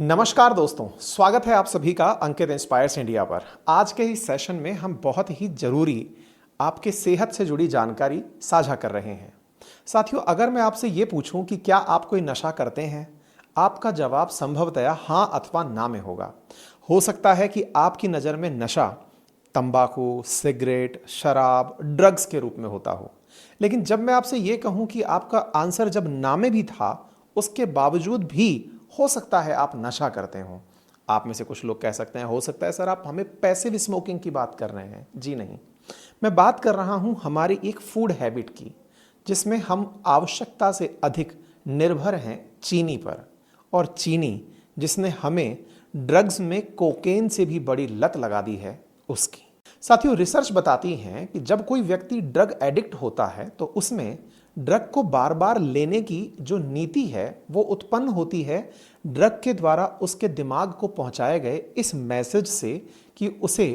नमस्कार दोस्तों, स्वागत है आप सभी का अंकित इंस्पायर्स इंडिया पर। आज के इस सेशन में हम बहुत ही जरूरी आपके सेहत से जुड़ी जानकारी साझा कर रहे हैं। साथियों, अगर मैं आपसे ये पूछूं कि क्या आप कोई नशा करते हैं, आपका जवाब संभवतया हां अथवा ना में होगा। हो सकता है कि आपकी नज़र में नशा तंबाकू, सिगरेट, शराब, ड्रग्स के रूप में होता हो। लेकिन जब मैं आपसे ये कहूं कि आपका आंसर जब ना में भी था, उसके बावजूद भी हो सकता है आप नशा करते हो। आप में से कुछ लोग कह सकते हैं, हो सकता है सर आप हमें पैसिव स्मोकिंग की बात कर रहे हैं। जी नहीं, मैं बात कर रहा हूं हमारी एक फूड हैबिट की, जिसमें हम आवश्यकता से अधिक निर्भर हैं चीनी पर। और चीनी जिसने हमें ड्रग्स में कोकेन से भी बड़ी लत लगा दी है, उसकी। साथियों, रिसर्च बताती है कि जब कोई व्यक्ति ड्रग एडिक्ट होता है तो उसमें ड्रग को बार बार लेने की जो नीति है वो उत्पन्न होती है ड्रग के द्वारा उसके दिमाग को पहुंचाए गए इस मैसेज से कि उसे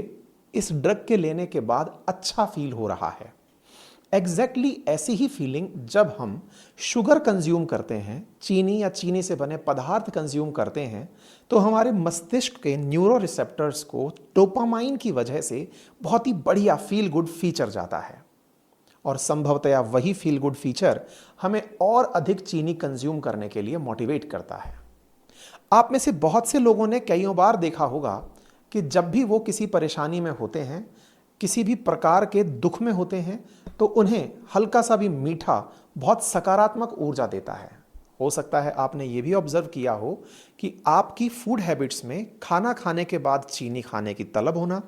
इस ड्रग के लेने के बाद अच्छा फील हो रहा है। एग्जैक्टली ऐसी ही फीलिंग जब हम शुगर कंज्यूम करते हैं, चीनी या चीनी से बने पदार्थ कंज्यूम करते हैं, तो हमारे मस्तिष्क के न्यूरो रिसेप्टर्स को डोपामाइन की वजह से बहुत ही बढ़िया फील गुड फीचर जाता है। और संभवतया वही फील गुड फीचर हमें और अधिक चीनी कंज्यूम करने के लिए मोटिवेट करता है। आप में से बहुत से लोगों ने कईयों बार देखा होगा कि जब भी वो किसी परेशानी में होते हैं, किसी भी प्रकार के दुख में होते हैं, तो उन्हें हल्का सा भी मीठा बहुत सकारात्मक ऊर्जा देता है। हो सकता है आपने ये भी ऑब्जर्व किया हो कि आपकी फूड हैबिट्स में खाना खाने के बाद चीनी खाने की तलब होना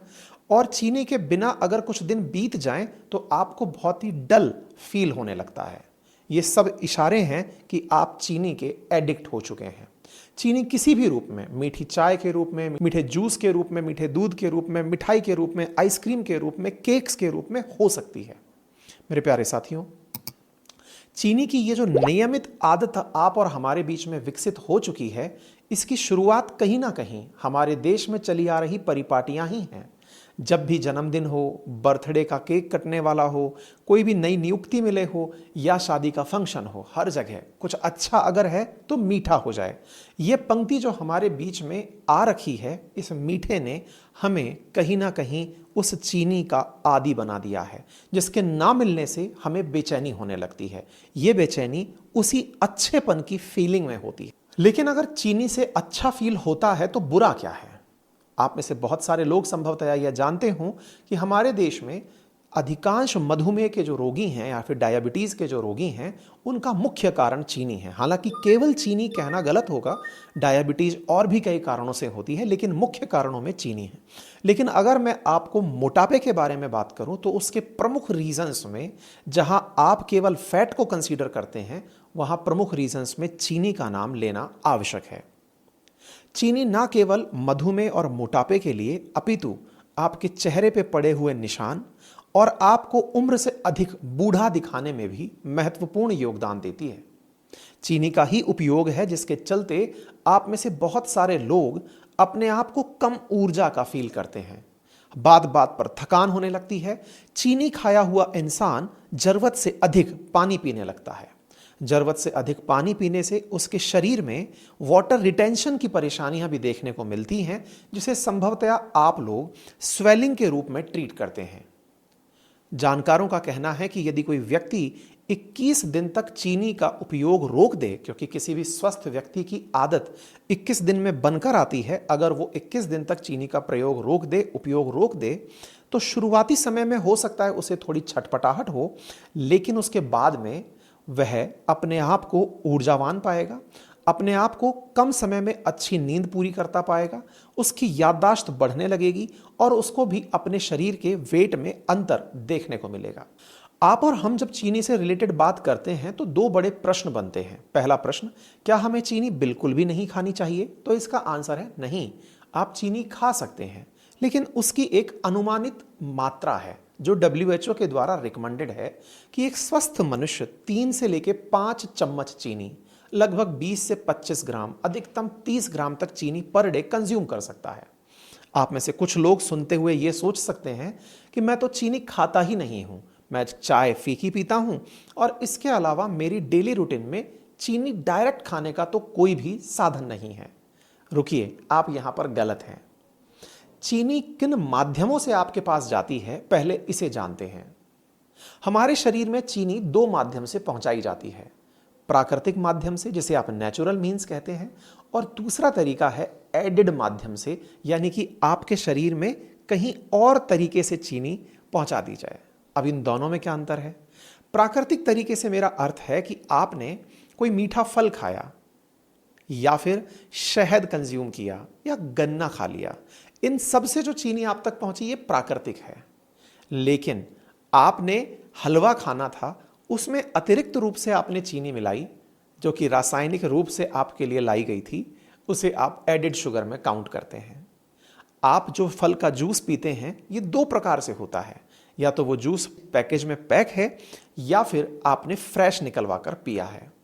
और चीनी के बिना अगर कुछ दिन बीत जाएं तो आपको बहुत ही डल फील होने लगता है। ये सब इशारे हैं कि आप चीनी के एडिक्ट हो चुके हैं। चीनी किसी भी रूप में, मीठी चाय के रूप में, मीठे जूस के रूप में, मीठे दूध के रूप में, मिठाई के रूप में, आइसक्रीम के रूप में, केक्स के रूप में हो सकती है। मेरे प्यारे साथियों, चीनी की ये जो नियमित आदत आप और हमारे बीच में विकसित हो चुकी है, इसकी शुरुआत कहीं ना कहीं हमारे देश में चली आ रही परिपाटियां ही हैं। जब भी जन्मदिन हो, बर्थडे का केक कटने वाला हो, कोई भी नई नियुक्ति मिले हो या शादी का फंक्शन हो, हर जगह कुछ अच्छा अगर है तो मीठा हो जाए। ये पंक्ति जो हमारे बीच में आ रखी है, इस मीठे ने हमें कहीं ना कहीं उस चीनी का आदी बना दिया है, जिसके ना मिलने से हमें बेचैनी होने लगती है। ये बेचैनी उसी अच्छेपन की फीलिंग में होती है। लेकिन अगर चीनी से अच्छा फील होता है तो बुरा क्या है? आप में से बहुत सारे लोग संभवतः यह जानते हों कि हमारे देश में अधिकांश मधुमेह के जो रोगी हैं या फिर डायबिटीज़ के जो रोगी हैं, उनका मुख्य कारण चीनी है। हालांकि केवल चीनी कहना गलत होगा, डायबिटीज़ और भी कई कारणों से होती है, लेकिन मुख्य कारणों में चीनी है। लेकिन अगर मैं आपको मोटापे के बारे में बात करूं तो उसके प्रमुख रीजंस में, जहां आप केवल फैट को कंसीडर करते हैं, वहां प्रमुख रीजंस में चीनी का नाम लेना आवश्यक है। चीनी ना केवल मधुमेह और मोटापे के लिए, अपितु आपके चेहरे पे पड़े हुए निशान और आपको उम्र से अधिक बूढ़ा दिखाने में भी महत्वपूर्ण योगदान देती है। चीनी का ही उपयोग है जिसके चलते आप में से बहुत सारे लोग अपने आप को कम ऊर्जा का फील करते हैं। बात बात पर थकान होने लगती है। चीनी खाया हुआ इंसान जरूरत से अधिक पानी पीने लगता है। जरूरत से अधिक पानी पीने से उसके शरीर में वाटर रिटेंशन की परेशानियां भी देखने को मिलती हैं, जिसे संभवतया आप लोग स्वेलिंग के रूप में ट्रीट करते हैं। जानकारों का कहना है कि यदि कोई व्यक्ति 21 दिन तक चीनी का उपयोग रोक दे, क्योंकि किसी भी स्वस्थ व्यक्ति की आदत 21 दिन में बनकर आती है, अगर वो 21 दिन तक चीनी का प्रयोग रोक दे, उपयोग रोक दे, तो शुरुआती समय में हो सकता है उसे थोड़ी छटपटाहट हो, लेकिन उसके बाद में वह अपने आप को ऊर्जावान पाएगा, अपने आप को कम समय में अच्छी नींद पूरी करता पाएगा, उसकी याददाश्त बढ़ने लगेगी और उसको भी अपने शरीर के वेट में अंतर देखने को मिलेगा। आप और हम जब चीनी से रिलेटेड बात करते हैं तो दो बड़े प्रश्न बनते हैं। पहला प्रश्न, क्या हमें चीनी बिल्कुल भी नहीं खानी चाहिए? तो इसका आंसर है नहीं। आप चीनी खा सकते हैं, लेकिन उसकी एक अनुमानित मात्रा है जो WHO के द्वारा रिकमेंडेड है कि एक स्वस्थ मनुष्य 3 से लेकर 5 चम्मच चीनी, लगभग 20 से 25 ग्राम, अधिकतम 30 ग्राम तक चीनी पर डे कंज्यूम कर सकता है। आप में से कुछ लोग सुनते हुए ये सोच सकते हैं कि मैं तो चीनी खाता ही नहीं हूं, मैं चाय फीकी पीता हूं और इसके अलावा मेरी डेली रूटीन में चीनी डायरेक्ट खाने का तो कोई भी साधन नहीं है। रुकिए, आप यहां पर गलत हैं। चीनी किन माध्यमों से आपके पास जाती है, पहले इसे जानते हैं। हमारे शरीर में चीनी दो माध्यम से पहुंचाई जाती है। प्राकृतिक माध्यम से, जिसे आप नेचुरल मीन्स कहते हैं, और दूसरा तरीका है एडिड माध्यम से, यानी कि आपके शरीर में कहीं और तरीके से चीनी पहुंचा दी जाए। अब इन दोनों में क्या अंतर है? प्राकृतिक तरीके से मेरा अर्थ है कि आपने कोई मीठा फल खाया, या फिर शहद कंज्यूम किया, या गन्ना खा लिया। इन सब से जो चीनी आप तक पहुंची ये प्राकृतिक है। लेकिन आपने हलवा खाना था, उसमें अतिरिक्त रूप से आपने चीनी मिलाई, जो कि रासायनिक रूप से आपके लिए लाई गई थी, उसे आप एडिड शुगर में काउंट करते हैं। आप जो फल का जूस पीते हैं ये दो प्रकार से होता है, या तो वो जूस पैकेज में पैक है, या फिर आपने फ्रेश निकलवा कर पिया है।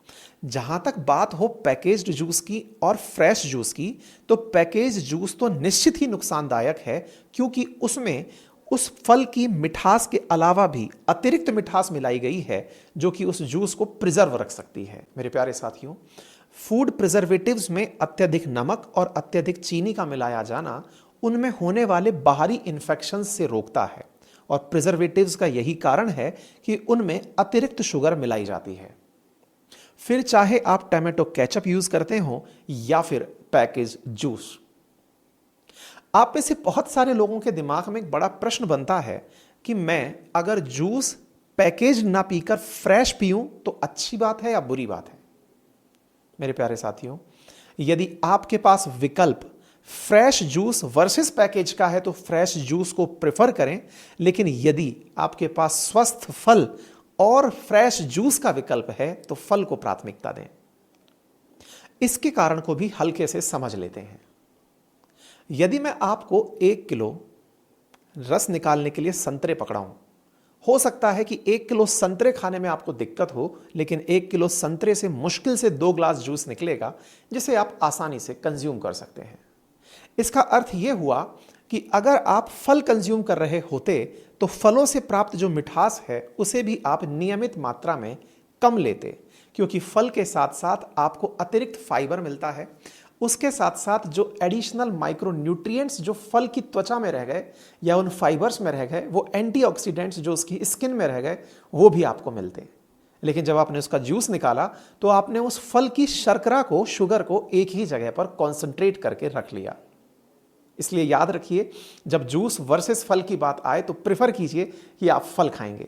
जहां तक बात हो पैकेज्ड जूस की और फ्रेश जूस की, तो पैकेज जूस तो निश्चित ही नुकसानदायक है, क्योंकि उसमें उस फल की मिठास के अलावा भी अतिरिक्त मिठास मिलाई गई है, जो कि उस जूस को प्रिजर्व रख सकती है। मेरे प्यारे साथियों, फूड प्रिजर्वेटिव्स में अत्यधिक नमक और अत्यधिक चीनी का मिलाया जाना उनमें होने वाले बाहरी इन्फेक्शन से रोकता है, और प्रिजर्वेटिव्स का यही कारण है कि उनमें अतिरिक्त शुगर मिलाई जाती है। फिर चाहे आप टोमेटो केचप यूज करते हो या फिर पैकेज जूस। आप में से बहुत सारे लोगों के दिमाग में एक बड़ा प्रश्न बनता है कि मैं अगर जूस पैकेज ना पीकर फ्रेश पीऊं तो अच्छी बात है या बुरी बात है? मेरे प्यारे साथियों, यदि आपके पास विकल्प फ्रेश जूस वर्सेस पैकेज का है तो फ्रेश जूस को प्रेफर करें, लेकिन यदि आपके पास स्वस्थ फल और फ्रेश जूस का विकल्प है तो फल को प्राथमिकता दें। इसके कारण को भी हल्के से समझ लेते हैं। यदि मैं आपको 1 किलो रस निकालने के लिए संतरे पकड़ाऊं, हो सकता है कि 1 किलो संतरे खाने में आपको दिक्कत हो, लेकिन 1 किलो संतरे से मुश्किल से 2 ग्लास जूस निकलेगा, जिसे आप आसानी से कंज्यूम कर सकते हैं। इसका अर्थ यह हुआ कि अगर आप फल कंज्यूम कर रहे होते तो फलों से प्राप्त जो मिठास है उसे भी आप नियमित मात्रा में कम लेते, क्योंकि फल के साथ साथ आपको अतिरिक्त फाइबर मिलता है। उसके साथ साथ जो एडिशनल माइक्रो न्यूट्रिएंट्स जो फल की त्वचा में रह गए या उन फाइबर्स में रह गए, वो एंटीऑक्सीडेंट्स जो उसकी स्किन में रह गए, वो भी आपको मिलते। लेकिन जब आपने उसका जूस निकाला तो आपने उस फल की शर्करा को, शुगर को एक ही जगह पर कॉन्सेंट्रेट करके रख लिया। इसलिए याद रखिए, जब जूस वर्सेस फल की बात आए तो प्रेफर कीजिए कि आप फल खाएंगे,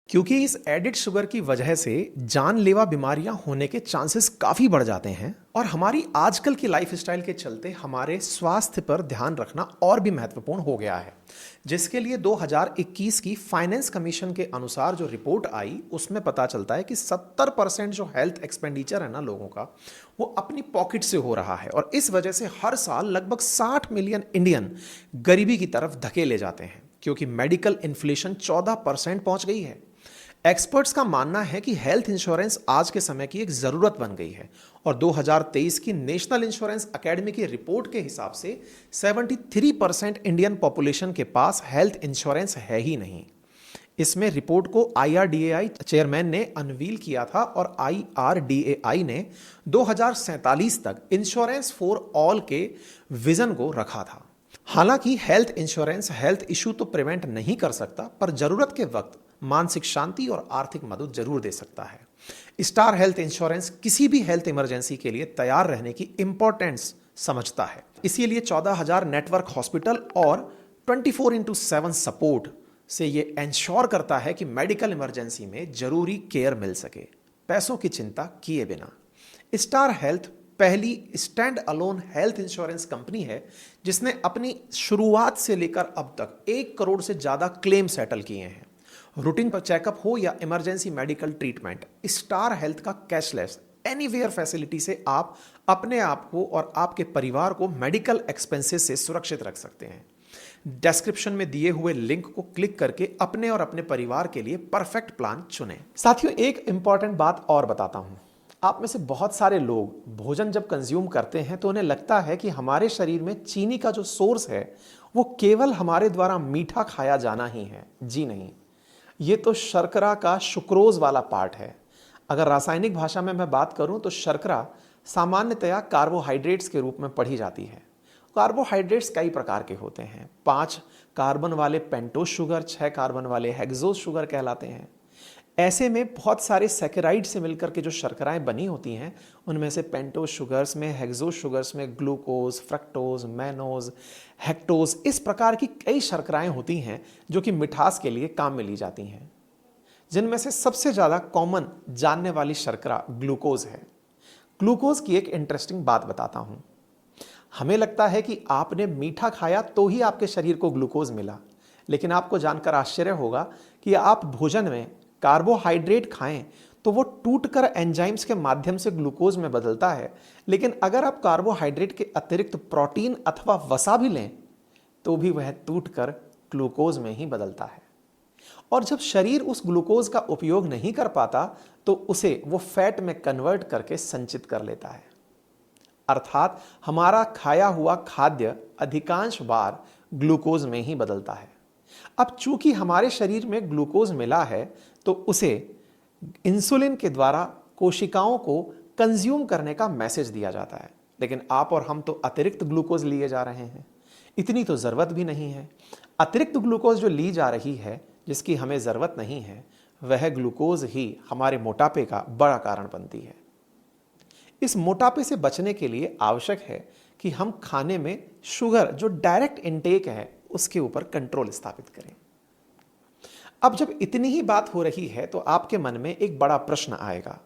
क्योंकि इस एडिड शुगर की वजह से जानलेवा बीमारियां होने के चांसेस काफी बढ़ जाते हैं, और हमारी आजकल की लाइफस्टाइल के चलते हमारे स्वास्थ्य पर ध्यान रखना और भी महत्वपूर्ण हो गया है, जिसके लिए 2021 की फाइनेंस कमीशन के अनुसार जो रिपोर्ट आई उसमें पता चलता है कि 70% जो हेल्थ एक्सपेंडिचर है ना लोगों का, वो अपनी पॉकेट से हो रहा है, और इस वजह से हर साल लगभग 60 मिलियन इंडियन गरीबी की तरफ धकेले जाते हैं, क्योंकि मेडिकल इन्फ्लेशन 14% पहुंच गई है। एक्सपर्ट्स का मानना है कि हेल्थ इंश्योरेंस आज के समय की एक जरूरत बन गई है, और 2023 की नेशनल इंश्योरेंस एकेडमी की रिपोर्ट के हिसाब से 73% इंडियन पॉपुलेशन के पास हेल्थ इंश्योरेंस है ही नहीं। इसमें रिपोर्ट को IRDAI चेयरमैन ने अनवील किया था, और IRDAI ने 2047 तक इंश्योरेंस फॉर ऑल के विजन को रखा था। हालांकि हेल्थ इंश्योरेंस हेल्थ इशू तो प्रिवेंट नहीं कर सकता, पर जरूरत के वक्त मानसिक शांति और आर्थिक मदद जरूर दे सकता है। स्टार हेल्थ इंश्योरेंस किसी भी हेल्थ इमरजेंसी के लिए तैयार रहने की इंपॉर्टेंस समझता है। इसीलिए 14,000 नेटवर्क हॉस्पिटल और 24/7 सपोर्ट से ये इंश्योर करता है कि मेडिकल इमरजेंसी में जरूरी केयर मिल सके, पैसों की चिंता किए बिना। स्टार हेल्थ पहली stand alone health insurance company है जिसने अपनी शुरुआत से लेकर अब तक 1 करोड़ से ज्यादा क्लेम सेटल किए हैं। रूटीन पर चेकअप हो या emergency medical treatment, star health का कैशलेस एनीवेयर फैसिलिटी से आप अपने आप को और आपके परिवार को मेडिकल एक्सपेंसेस से सुरक्षित रख सकते हैं। डिस्क्रिप्शन में दिए हुए लिंक को क्लिक करके अपने और अपने परिवार के लिए परफेक्ट प्लान चुनें। साथियों, एक इंपॉर्टेंट बात और बताता हूं। आप में से बहुत सारे लोग भोजन जब कंज्यूम करते हैं तो उन्हें लगता है कि हमारे शरीर में चीनी का जो सोर्स है वो केवल हमारे द्वारा मीठा खाया जाना ही है। जी नहीं, ये तो शर्करा का सुक्रोज वाला पार्ट है। अगर रासायनिक भाषा में मैं बात करूं तो शर्करा सामान्यतया कार्बोहाइड्रेट्स के रूप में पढ़ी जाती है। कार्बोहाइड्रेट्स कई प्रकार के होते हैं। 5 कार्बन वाले पेंटोज शुगर, 6 कार्बन वाले हेक्सोज शुगर कहलाते हैं। ऐसे में बहुत सारे सैकेराइड से मिलकर के जो शर्कराएं बनी होती हैं, उनमें से पेंटोज शुगर्स में, हेक्सोज शुगर्स में ग्लूकोज, फ्रक्टोज, मैनोज, हेक्टोज, इस प्रकार की कई शर्कराएं होती हैं जो कि मिठास के लिए काम में ली जाती हैं। जिनमें से सबसे ज़्यादा कॉमन जानने वाली शर्करा ग्लूकोज है। ग्लूकोज की एक इंटरेस्टिंग बात बताता हूं। हमें लगता है कि आपने मीठा खाया तो ही आपके शरीर को ग्लूकोज मिला, लेकिन आपको जानकर आश्चर्य होगा कि आप भोजन में कार्बोहाइड्रेट खाएं तो वो टूटकर एंजाइम्स के माध्यम से ग्लूकोज में बदलता है, लेकिन अगर आप कार्बोहाइड्रेट के अतिरिक्त प्रोटीन अथवा वसा भी लें तो भी वह टूटकर ग्लूकोज में ही बदलता है। और जब शरीर उस ग्लूकोज का उपयोग नहीं कर पाता तो उसे वो फैट में कन्वर्ट करके संचित कर लेता है। अर्थात हमारा खाया हुआ खाद्य अधिकांश बार ग्लूकोज में ही बदलता है। अब चूंकि हमारे शरीर में ग्लूकोज मिला है तो उसे इंसुलिन के द्वारा कोशिकाओं को कंज्यूम करने का मैसेज दिया जाता है, लेकिन आप और हम तो अतिरिक्त ग्लूकोज लिए जा रहे हैं। इतनी तो जरूरत भी नहीं है। अतिरिक्त ग्लूकोज जो ली जा रही है, जिसकी हमें जरूरत नहीं है, वह ग्लूकोज ही हमारे मोटापे का बड़ा कारण बनती है। इस मोटापे से बचने के लिए आवश्यक है कि हम खाने में शुगर जो डायरेक्ट इनटेक है उसके ऊपर कंट्रोल स्थापित करें। अब जब इतनी ही बात हो रही है तो आपके मन में एक बड़ा प्रश्न आएगा।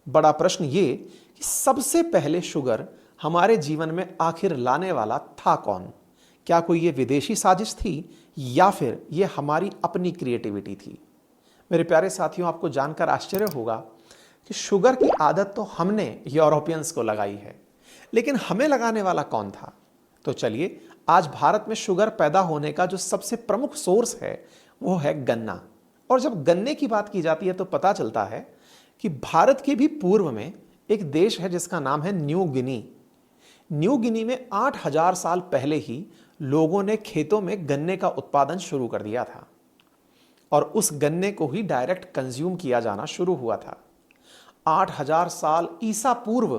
बड़ा प्रश्न ये कि सबसे पहले शुगर हमारे जीवन में आखिर लाने वाला था कौन? क्या कोई ये विदेशी साजिश थी या फिर ये हमारी अपनी क्रिएटिविटी थी? मेरे प्यारे साथियों, आपको जानकर आश्चर्य होगा कि शुगर की आदत तो हमने यूरोपियंस को लगाई है, लेकिन हमें लगाने वाला कौन था? तो चलिए, आज भारत में शुगर पैदा होने का जो सबसे प्रमुख सोर्स है वो है गन्ना। और जब गन्ने की बात की जाती है तो पता चलता है कि भारत के भी पूर्व में एक देश है जिसका नाम है न्यू गिनी। न्यू गिनी में 8000 साल पहले ही लोगों ने खेतों में गन्ने का उत्पादन शुरू कर दिया था और उस गन्ने को ही डायरेक्ट कंज्यूम किया जाना शुरू हुआ था। 8000 साल ईसा पूर्व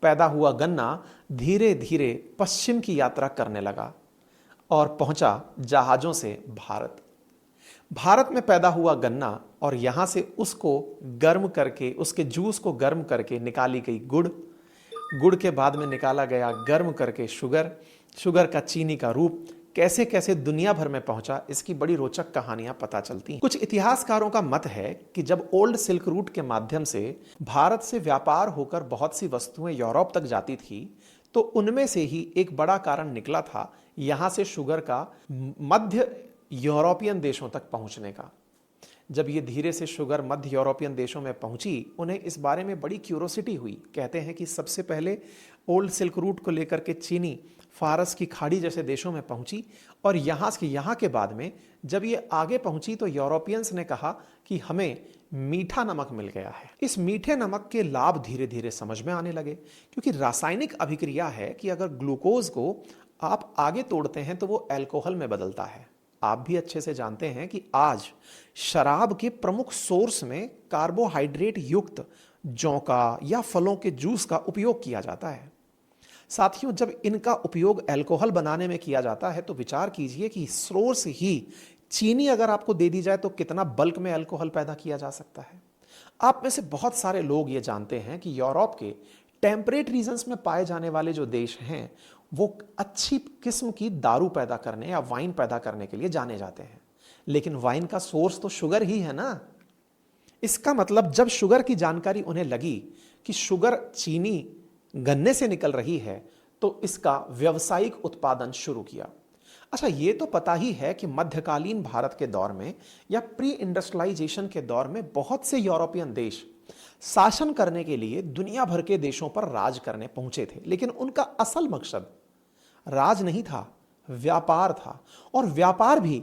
पैदा हुआ गन्ना धीरे धीरे पश्चिम की यात्रा करने लगा और पहुंचा जहाजों से भारत। भारत में पैदा हुआ गन्ना और यहां से उसको गर्म करके, उसके जूस को गर्म करके निकाली गई गुड़, गुड़ के बाद में निकाला गया गर्म करके शुगर, शुगर का चीनी का रूप कैसे कैसे दुनिया भर में पहुंचा, इसकी बड़ी रोचक कहानियां पता चलती हैं। कुछ इतिहासकारों का मत है कि जब ओल्ड सिल्क रूट के माध्यम से भारत से व्यापार होकर बहुत सी वस्तुएं यूरोप तक जाती थी तो उनमें से ही एक बड़ा कारण निकला था यहां से शुगर का मध्य यूरोपियन देशों तक पहुंचने का। जब ये धीरे से शुगर मध्य यूरोपियन देशों में पहुंची, उन्हें इस बारे में बड़ी क्यूरोसिटी हुई। कहते हैं कि सबसे पहले ओल्ड सिल्क रूट को लेकर के चीनी फारस की खाड़ी जैसे देशों में पहुंची और यहाँ के बाद में जब ये आगे पहुंची तो यूरोपियंस ने कहा कि हमें मीठा नमक मिल गया है। इस मीठे नमक के लाभ धीरे धीरे समझ में आने लगे, क्योंकि रासायनिक अभिक्रिया है कि अगर ग्लूकोज को आप आगे तोड़ते हैं तो वो अल्कोहल में बदलता है। आप भी अच्छे से जानते हैं कि आज शराब के प्रमुख सोर्स में कार्बोहाइड्रेट युक्त जौ का या फलों के जूस का उपयोग किया जाता है। साथियों, जब इनका उपयोग अल्कोहल बनाने में किया जाता है तो विचार कीजिए कि सोर्स ही चीनी अगर आपको दे दी जाए तो कितना बल्क में अल्कोहल पैदा किया जा सकता है। आप में से बहुत सारे लोग ये जानते हैं कि यूरोप के टेम्परेट रीजन्स में पाए जाने वाले जो देश हैं वो अच्छी किस्म की दारू पैदा करने या वाइन पैदा करने के लिए जाने जाते हैं, लेकिन वाइन का सोर्स तो शुगर ही है ना। इसका मतलब जब शुगर की जानकारी उन्हें लगी कि शुगर चीनी गन्ने से निकल रही है तो इसका व्यावसायिक उत्पादन शुरू किया। अच्छा, ये तो पता ही है कि मध्यकालीन भारत के दौर में या प्री इंडस्ट्रियलाइजेशन के दौर में बहुत से यूरोपियन देश शासन करने के लिए दुनिया भर के देशों पर राज करने पहुंचे थे, लेकिन उनका असल मकसद राज नहीं था, व्यापार था। और व्यापार भी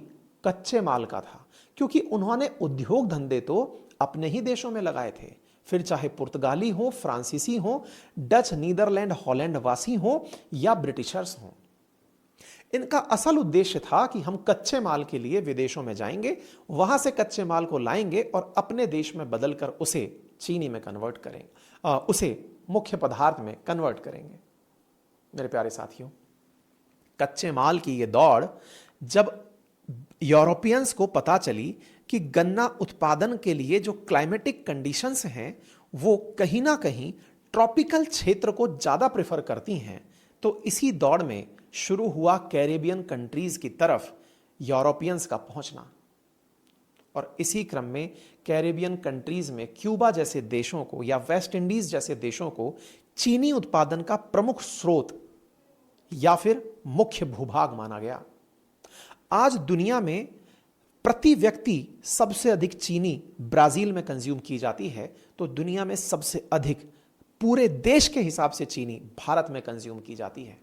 कच्चे माल का था, क्योंकि उन्होंने उद्योग धंधे तो अपने ही देशों में लगाए थे, फिर चाहे पुर्तगाली हो, फ्रांसीसी हो, डच, नीदरलैंड, हॉलैंड वासी हो या ब्रिटिशर्स हो। इनका असल उद्देश्य था कि हम कच्चे माल के लिए विदेशों में जाएंगे, वहां से कच्चे माल को लाएंगे और अपने देश में बदलकर उसे चीनी में कन्वर्ट करेंगे, उसे मुख्य पदार्थ में कन्वर्ट करेंगे। मेरे प्यारे साथियों, कच्चे माल की यह दौड़ जब यूरोपियंस को पता चली कि गन्ना उत्पादन के लिए जो क्लाइमेटिक कंडीशंस हैं वो कहीं ना कहीं ट्रॉपिकल क्षेत्र को ज्यादा प्रेफर करती हैं, तो इसी दौड़ में शुरू हुआ कैरेबियन कंट्रीज की तरफ यूरोपियंस का पहुंचना। और इसी क्रम में कैरेबियन कंट्रीज में क्यूबा जैसे देशों को या वेस्ट इंडीज जैसे देशों को चीनी उत्पादन का प्रमुख स्रोत या फिर मुख्य भूभाग माना गया। आज दुनिया में प्रति व्यक्ति सबसे अधिक चीनी ब्राजील में कंज्यूम की जाती है, तो दुनिया में सबसे अधिक पूरे देश के हिसाब से चीनी भारत में कंज्यूम की जाती है।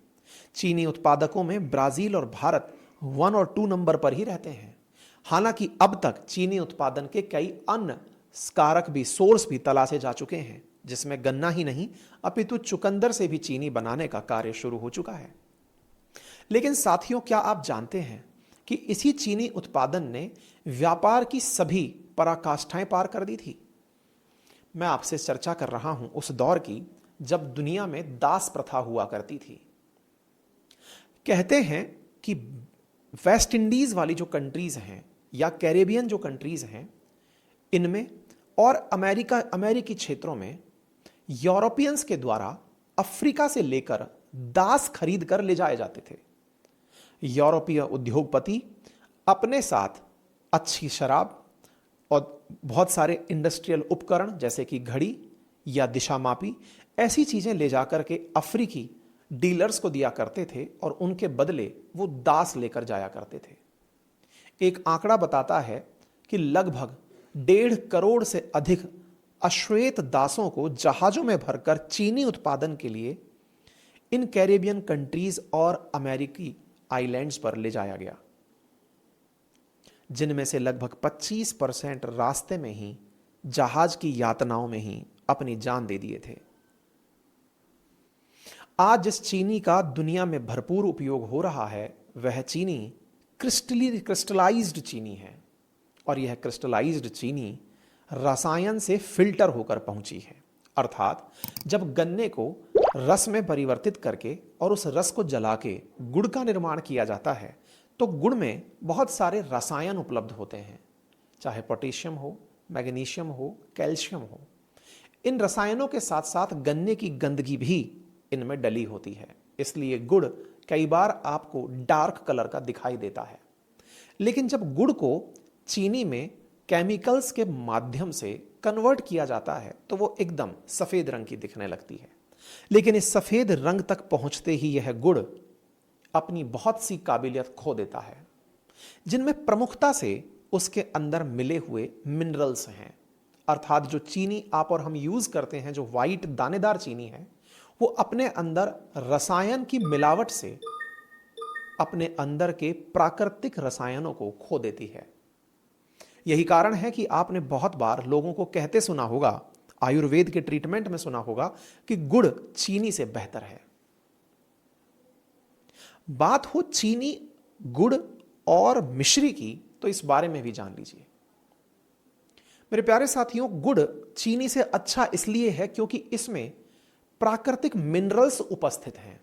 चीनी उत्पादकों में ब्राजील और भारत 1 और 2 नंबर पर ही रहते हैं। हालांकि अब तक चीनी उत्पादन के कई अन्य कारक भी सोर्स भी तलाशे जा चुके हैं, जिसमें गन्ना ही नहीं अपितु चुकंदर से भी चीनी बनाने का कार्य शुरू हो चुका है। लेकिन साथियों, क्या आप जानते हैं कि इसी चीनी उत्पादन ने व्यापार की सभी पराकाष्ठाएं पार कर दी थी। मैं आपसे चर्चा कर रहा हूं उस दौर की जब दुनिया में दास प्रथा हुआ करती थी। कहते हैं कि वेस्ट इंडीज वाली जो कंट्रीज हैं या कैरेबियन जो कंट्रीज हैं, इनमें और अमेरिकी क्षेत्रों में यूरोपियंस के द्वारा अफ्रीका से लेकर दास खरीद कर ले जाए जाते थे। यूरोपीय उद्योगपति अपने साथ अच्छी शराब और बहुत सारे इंडस्ट्रियल उपकरण जैसे कि घड़ी या दिशा मापी ऐसी चीजें ले जाकर के अफ्रीकी डीलर्स को दिया करते थे और उनके बदले वो दास लेकर जाया करते थे। एक आंकड़ा बताता है कि लगभग 1.5 करोड़ से अधिक अश्वेत दासों को जहाजों में भरकर चीनी उत्पादन के लिए इन कैरेबियन कंट्रीज और अमेरिकी आइलैंड्स पर ले जाया गया, जिनमें से लगभग 25% रास्ते में ही जहाज की यातनाओं में ही अपनी जान दे दिए थे। आज जिस चीनी का दुनिया में भरपूर उपयोग हो रहा है वह चीनी क्रिस्टलाइज्ड चीनी है, और यह क्रिस्टलाइज्ड चीनी रसायन से फिल्टर होकर पहुंची है। अर्थात जब गन्ने को रस में परिवर्तित करके और उस रस को जला के गुड़ का निर्माण किया जाता है, तो गुड़ में बहुत सारे रसायन उपलब्ध होते हैं, चाहे पोटेशियम हो, मैग्नीशियम हो, कैल्शियम हो। इन रसायनों के साथ साथ गन्ने की गंदगी भी इनमें डली होती है, इसलिए गुड़ कई बार आपको डार्क कलर का दिखाई देता है। लेकिन जब गुड़ को चीनी में केमिकल्स के माध्यम से कन्वर्ट किया जाता है तो वो एकदम सफेद रंग की दिखने लगती है। लेकिन इस सफेद रंग तक पहुंचते ही यह गुड़ अपनी बहुत सी काबिलियत खो देता है, जिनमें प्रमुखता से उसके अंदर मिले हुए मिनरल्स हैं। अर्थात जो चीनी आप और हम यूज करते हैं, जो वाइट दानेदार चीनी है, वो अपने अंदर रसायन की मिलावट से अपने अंदर के प्राकृतिक रसायनों को खो देती है। यही कारण है कि आपने बहुत बार लोगों को कहते सुना होगा, आयुर्वेद के ट्रीटमेंट में सुना होगा कि गुड़ चीनी से बेहतर है। बात हो चीनी, गुड़ और मिश्री की, तो इस बारे में भी जान लीजिए। मेरे प्यारे साथियों, गुड़ चीनी से अच्छा इसलिए है क्योंकि इसमें प्राकृतिक मिनरल्स उपस्थित हैं।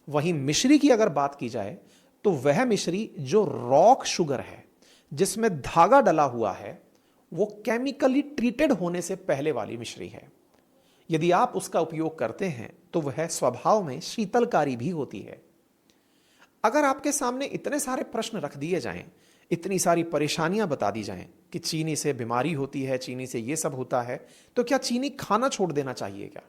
वहीं मिश्री की अगर बात की जाए तो वह मिश्री जो रॉक शुगर है, जिसमें धागा डला हुआ है, वो केमिकली ट्रीटेड होने से पहले वाली मिश्री है। यदि आप उसका उपयोग करते हैं तो वह स्वभाव में शीतलकारी भी होती है। अगर आपके सामने इतने सारे प्रश्न रख दिए जाएं, इतनी सारी परेशानियां बता दी जाएं कि चीनी से बीमारी होती है, चीनी से ये सब होता है, तो क्या चीनी खाना छोड़ देना चाहिए क्या?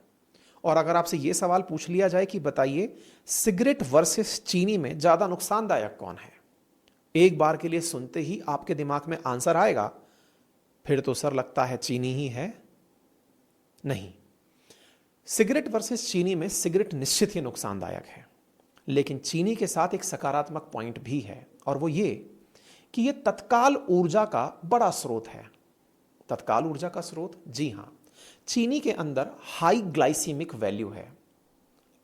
और अगर आपसे यह सवाल पूछ लिया जाए कि बताइए सिगरेट वर्सेस चीनी में ज्यादा नुकसानदायक कौन है, एक बार के लिए सुनते ही आपके दिमाग में आंसर आएगा, फिर तो सर लगता है चीनी ही है। नहीं, सिगरेट वर्सेस चीनी में सिगरेट निश्चित ही नुकसानदायक है, लेकिन चीनी के साथ एक सकारात्मक पॉइंट भी है, और वो ये कि यह तत्काल ऊर्जा का बड़ा स्रोत है। तत्काल ऊर्जा का स्रोत, जी हां, चीनी के अंदर हाई ग्लाइसीमिक वैल्यू है,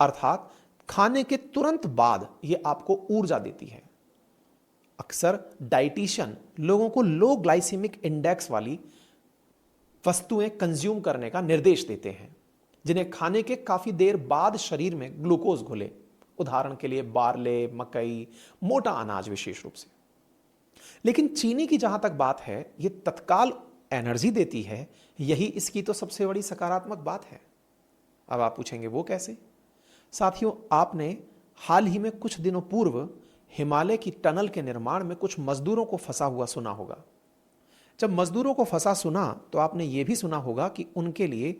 अर्थात खाने के तुरंत बाद यह आपको ऊर्जा देती है। अक्सर डाइटिशियन लोगों को लो ग्लाइसीमिक इंडेक्स वाली वस्तुएं कंज्यूम करने का निर्देश देते हैं, जिन्हें खाने के काफी देर बाद शरीर में ग्लूकोज घुले, उदाहरण के लिए बार्ले, मकई, मोटा अनाज विशेष रूप से। लेकिन चीनी की जहां तक बात है, यह तत्काल एनर्जी देती है, यही इसकी तो सबसे बड़ी सकारात्मक बात है। अब आप पूछेंगे वो कैसे? साथियों, आपने हाल ही में कुछ दिनों पूर्व हिमालय की टनल के निर्माण में कुछ मजदूरों को फंसा हुआ सुना होगा। जब मजदूरों को फंसा सुना तो आपने यह भी सुना होगा कि उनके लिए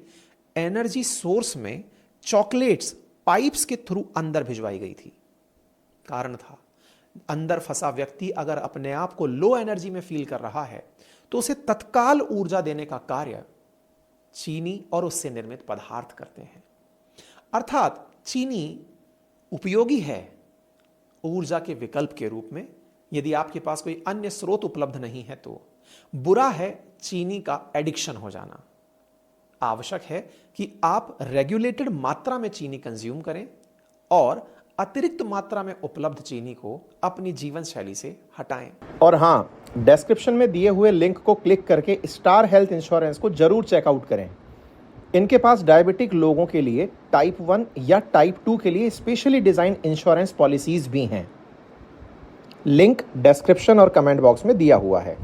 एनर्जी सोर्स में चॉकलेट्स पाइप्स के थ्रू अंदर भिजवाई गई थी। कारण था, अंदर फंसा व्यक्ति अगर अपने आप को लो एनर्जी में फील कर रहा है तो उसे तत्काल ऊर्जा देने का कार्य चीनी और उससे निर्मित पदार्थ करते हैं। अर्थात चीनी उपयोगी है ऊर्जा के विकल्प के रूप में, यदि आपके पास कोई अन्य स्रोत उपलब्ध नहीं है तो। बुरा है चीनी का एडिक्शन हो जाना। आवश्यक है कि आप रेगुलेटेड मात्रा में चीनी कंज्यूम करें और अतिरिक्त मात्रा में उपलब्ध चीनी को अपनी जीवन शैली से हटाएं। और हाँ, डिस्क्रिप्शन में दिए हुए लिंक को क्लिक करके स्टार हेल्थ इंश्योरेंस को जरूर चेकआउट करें। इनके पास डायबिटिक लोगों के लिए टाइप 1 या टाइप 2 के लिए स्पेशली डिजाइन इंश्योरेंस पॉलिसीज भी हैं। लिंक डिस्क्रिप्शन और कमेंट बॉक्स में दिया हुआ है।